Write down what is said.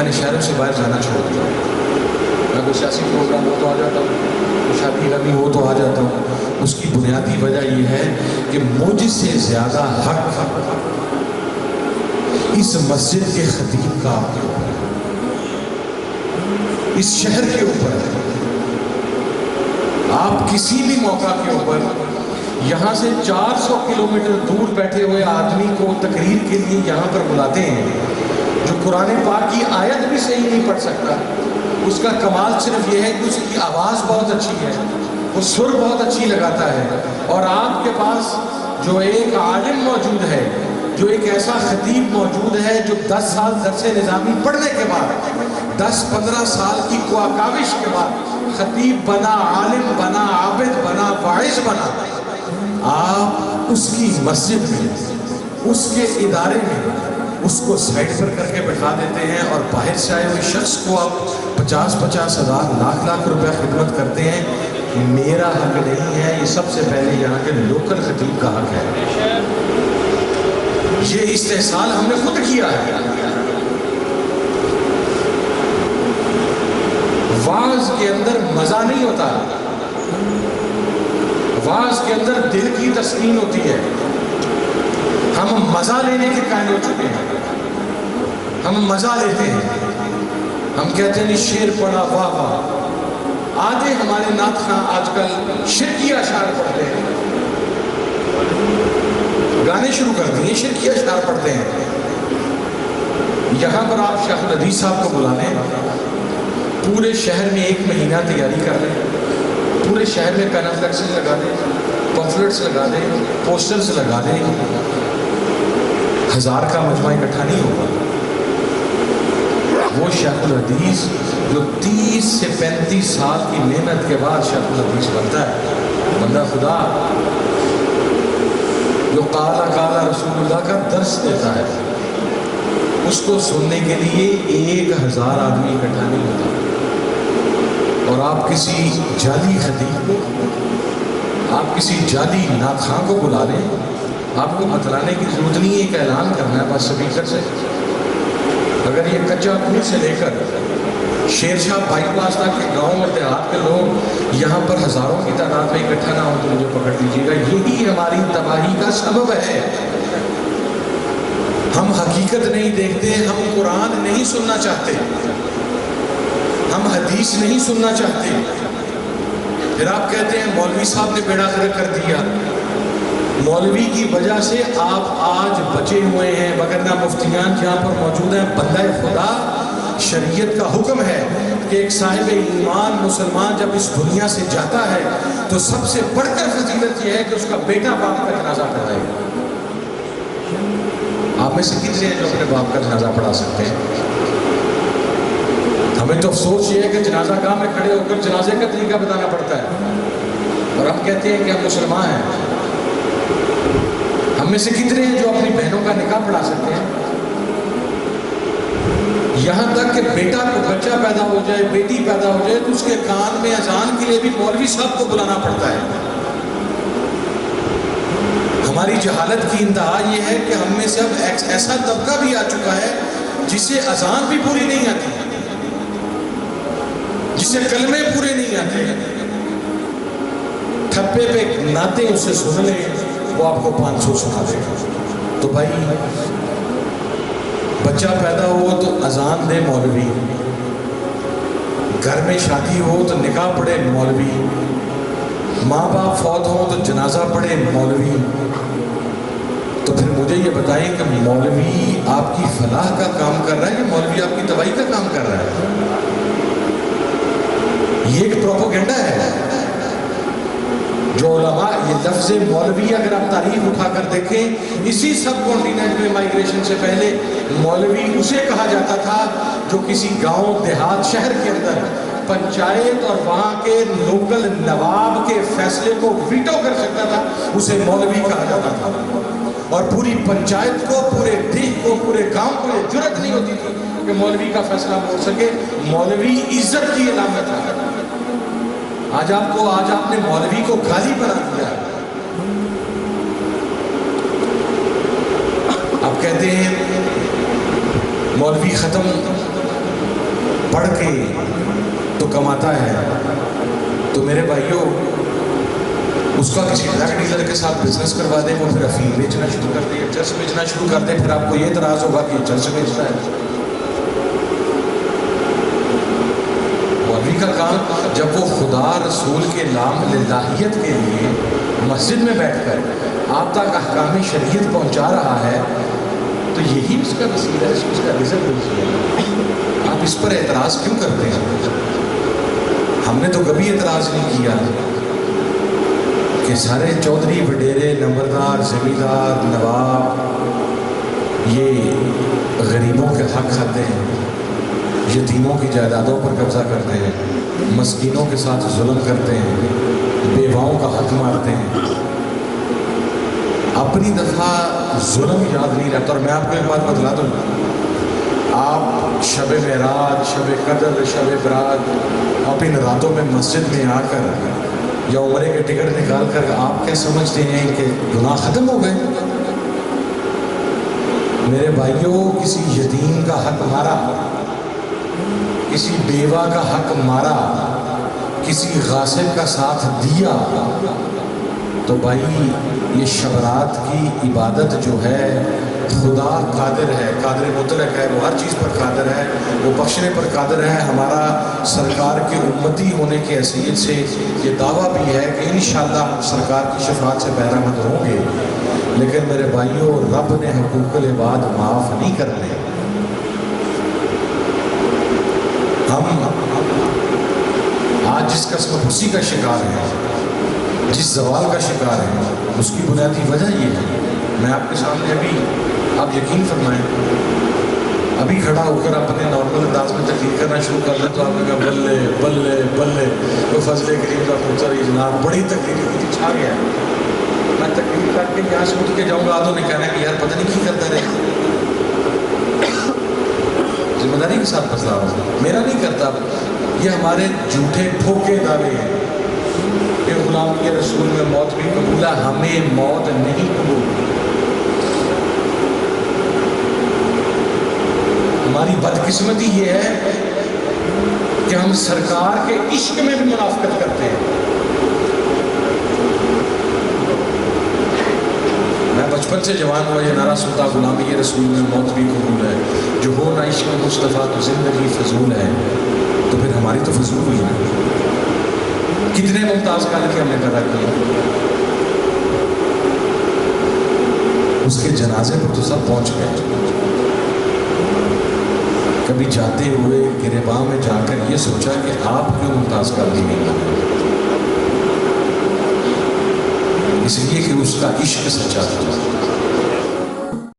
نے شہروں سے باہر جانا چھوڑ دیا. میں کوئی سیاسی پروگرام ہو تو آ جاتا ہوں, کوئی شادی غمی ہو تو آ جاتا ہوں. اس کی بنیادی وجہ یہ ہے کہ مجھ سے زیادہ حق اس مسجد کے خطیب کا آپ کے اوپر ہے, اس شہر کے اوپر ہے. آپ کسی بھی موقع کے اوپر یہاں سے 400 کلومیٹر دور بیٹھے ہوئے آدمی کو تقریر کے لیے یہاں پر بلاتے ہیں, جو قرآن پاک کی آیت بھی صحیح نہیں پڑھ سکتا. اس کا کمال صرف یہ ہے کہ اس کی آواز بہت اچھی ہے, وہ سر بہت اچھی لگاتا ہے, اور آپ کے پاس جو ایک عالم موجود ہے, جو ایک ایسا خطیب موجود ہے جو 10 سال درس نظامی پڑھنے کے بعد 10-15 سال کی کاوش کے بعد خطیب بنا, عالم بنا, عابد بنا, واعظ بنا. آپ اس کی مسجد میں, اس کے ادارے میں اس کو سائڈ پر کر کے بٹھا دیتے ہیں, اور باہر سے آئے ہوئے شخص کو آپ 50-50 ہزار لاکھ روپے خدمت کرتے ہیں. میرا حق نہیں ہے, یہ سب سے پہلے یہاں کے لوکل خطیب کا حق ہے. یہ استحصال ہم نے خود کیا ہے. واعظ کے اندر مزہ نہیں ہوتا, واعظ کے اندر دل کی تسکین ہوتی ہے. ہم مزہ لینے کے قائل ہو چکے ہیں, ہم مزہ لیتے ہیں. ہم کہتے ہیں شعر پڑھا واہ واہ. آدھے ہمارے نعت خواں آج کل شرکی اشعار پڑھتے ہیں, گانے شروع کر دیے, شرکی اشعار پڑھتے ہیں. یہاں پر آپ شیخ الحدیث صاحب کو بلا لیں, پورے شہر میں 1 مہینہ تیاری کر لیں, پورے شہر میں پینافلیکس لگا دیں, پمفلٹس لگا دیں, پوسٹرز لگا دیں, 1000 کا مجمع اکٹھا نہیں ہوگا. وہ شیخ الحدیث جو 30 سے 35 سال کی محنت کے بعد شیخ الحدیث بنتا ہے, بندہ خدا جو قالا قالا رسول اللہ کا درس دیتا ہے, اس کو سننے کے لیے 1000 آدمی اکٹھا نہیں ہوتا. اور آپ کسی جعلی خطیب کو, آپ کسی جعلی نعت خواں کو بلا لیں, آپ کو بتلانے کی ضرورت نہیں ہے, ایک اعلان کرنا ہے بس سپیکر سے. اگر یہ کچا پور سے لے کر شیر شاہ بائی پاس تک کے گاؤں اور دیہات کے لوگ یہاں پر ہزاروں کی تعداد میں اکٹھا نہ ہو تو مجھے پکڑ لیجیے گا, یہی ہماری تباہی کا سبب ہے. ہم حقیقت نہیں دیکھتے, ہم قرآن نہیں سننا چاہتے, ہم حدیث نہیں سننا چاہتے. پھر آپ کہتے ہیں مولوی صاحب نے بیڑا غرق کر دیا. مولوی کی وجہ سے آپ آج بچے ہوئے ہیں, وگرنہ مفتیان جہاں پر موجود ہیں. بندہ خدا, شریعت کا حکم ہے کہ ایک صاحب ایمان مسلمان جب اس دنیا سے جاتا ہے تو سب سے بڑھ کر فضیلت یہ ہے کہ اس کا بیٹا باپ کا جنازہ پڑھائے. آپ میں سے کتنے ہیں جو اپنے باپ کا جنازہ پڑھا سکتے ہیں؟ ہمیں تو افسوس یہ ہے کہ جنازہ گاہ میں کھڑے ہو کر جنازے کا طریقہ بتانا پڑتا ہے, اور ہم کہتے ہیں کہ ہم مسلمان ہیں. ہم میں سے کتنے ہیں جو اپنی بہنوں کا نکاح پڑھا سکتے ہیں؟ یہاں تک کہ بیٹا کو بچہ پیدا ہو جائے, بیٹی پیدا ہو جائے تو اس کے کان میں اذان کے لیے بھی مولوی صاحب کو بلانا پڑتا ہے. ہماری جہالت کی انتہا یہ ہے کہ ہم میں سے اب ایسا طبقہ بھی آ چکا ہے جسے اذان بھی پوری نہیں آتی, جسے کلمے پورے نہیں آتے. ٹھپے پہ نعتیں اسے سن لیں, وہ آپ کو 500 سنا دے گا. تو بھائی بچہ پیدا ہو تو اذان دے مولوی, گھر میں شادی ہو تو نکاح پڑھے مولوی, ماں باپ فوت ہو تو جنازہ پڑھے مولوی. تو پھر مجھے یہ بتائیں کہ مولوی آپ کی فلاح کا کام کر رہا ہے یا مولوی آپ کی تباہی کا کام کر رہا ہے؟ یہ ایک پروپیگنڈا ہے. جو علماء, یہ لفظ مولوی اگر آپ تاریخ اٹھا کر دیکھیں, اسی سب کانٹیننٹ میں مائگریشن سے پہلے مولوی اسے کہا جاتا تھا جو کسی گاؤں دیہات شہر کے اندر پنچایت اور وہاں کے لوکل نواب کے فیصلے کو ویٹو کر سکتا تھا, اسے مولوی کہا جاتا تھا. اور پوری پنچایت کو, پورے دیش کو, پورے گاؤں کو یہ جرأت نہیں ہوتی تھی کہ مولوی کا فیصلہ موڑ سکے. مولوی عزت کی علامت ہے. آج آپ نے مولوی کو گالی بنا دیا. آپ کہتے ہیں مولوی ختم, پڑھ کے تو کماتا ہے، تو میرے بھائیوں اس کا کسی ڈرگ ڈیلر کے ساتھ بزنس کروا دیں، وہ پھر افیم بیچنا شروع کر دے، چرس بیچنا شروع کر دے، پھر آپ کو یہ اعتراض ہوگا کہ یہ چرس بیچتا ہے۔ مولوی کا کام جب وہ خدا رسول کے نام للہیت کے لیے مسجد میں بیٹھ کر آپ تک احکام شریعت پہنچا رہا ہے تو یہی اس کا وسیلہ ہے، اس کا رزق ہے۔ آپ اس پر اعتراض کیوں کرتے ہیں؟ ہم نے تو کبھی اعتراض نہیں کیا کہ سارے چودھری وڈیرے نمبردار زمیندار نواب یہ غریبوں کے حق کھاتے ہیں، یتیموں کی جائیدادوں پر قبضہ کرتے ہیں، مسکینوں کے ساتھ ظلم کرتے ہیں، بیواؤں کا حق مارتے ہیں۔ اپنی دفعہ ظلم یاد نہیں رہتا۔ اور میں آپ کو ایک بات بتلا دوں، آپ شب معراج، شب قدر، شب برات، آپ ان راتوں میں مسجد میں آ کر یا عمرے کے ٹکٹ نکال کر آپ کیا سمجھتے ہیں کہ گناہ ختم ہو گئے؟ میرے بھائیوں، کسی یتیم کا حق مارا، کسی بیوہ کا حق مارا، کسی غاصب کا ساتھ دیا تو بھائی یہ شبرات کی عبادت جو ہے، خدا قادر ہے، قادر مطلق ہے، وہ ہر چیز پر قادر ہے، وہ بخشنے پر قادر ہے۔ ہمارا سرکار کے امتی ہونے کی حیثیت سے یہ دعویٰ بھی ہے کہ انشاءاللہ ہم سرکار کی شفاعت سے بہرہ مند ہوں گے، لیکن میرے بھائیوں رب نے حقوق العباد معاف نہیں کرنے۔ ہم آج جس قسم خوشی کا شکار ہیں، جس زوال کا شکار ہیں، اس کی بنیادی وجہ یہ ہے۔ میں آپ کے سامنے ابھی، آپ یقین فرمائیں، ابھی کھڑا ہو کر اپنے نارمل انداز میں تقریر کرنا شروع کر دیں تو آپ نے کہا بلے بلے بلے، وہ فضل کریم کا پتر ہی جناب بڑی تقریر کی تھی، چھا گیا ہے۔ میں تقریر کر کے یہاں سے اٹھ کے جاؤں گا، آدھوں نے کہنا کہ یار پتہ نہیں کی کرتا رہے، ذمہ داری کے ساتھ مسئلہ ہوگا، میرا نہیں کرتا۔ یہ ہمارے جھوٹے پھوکے دعوے ہیں کہ غلامی رسول میں موت بھی قبول ہے، ہمیں موت نہیں قبول۔ ہماری بدقسمتی یہ ہے کہ ہم سرکار کے عشق میں بھی منافقت کرتے ہیں۔ میں بچپن سے جوان ہوا یہ نعرہ سنتا، غلامی رسول میں موت بھی قبول ہے، جو ہو نہ عشق مصطفیٰ تو زندگی فضول ہے۔ تو پھر ہماری تو فضول ہوئی نا۔ کتنے ممتاز کال کے ہم نے پیدا کیے، اس کے جنازے پر تو سب پہنچ گئے۔ کبھی جاتے ہوئے گریباں میں جا کر یہ سوچا کہ آپ کیوں ممتاز کال کی نہیں کرتے؟ اس لیے کہ اس کا عشق سچا تھا۔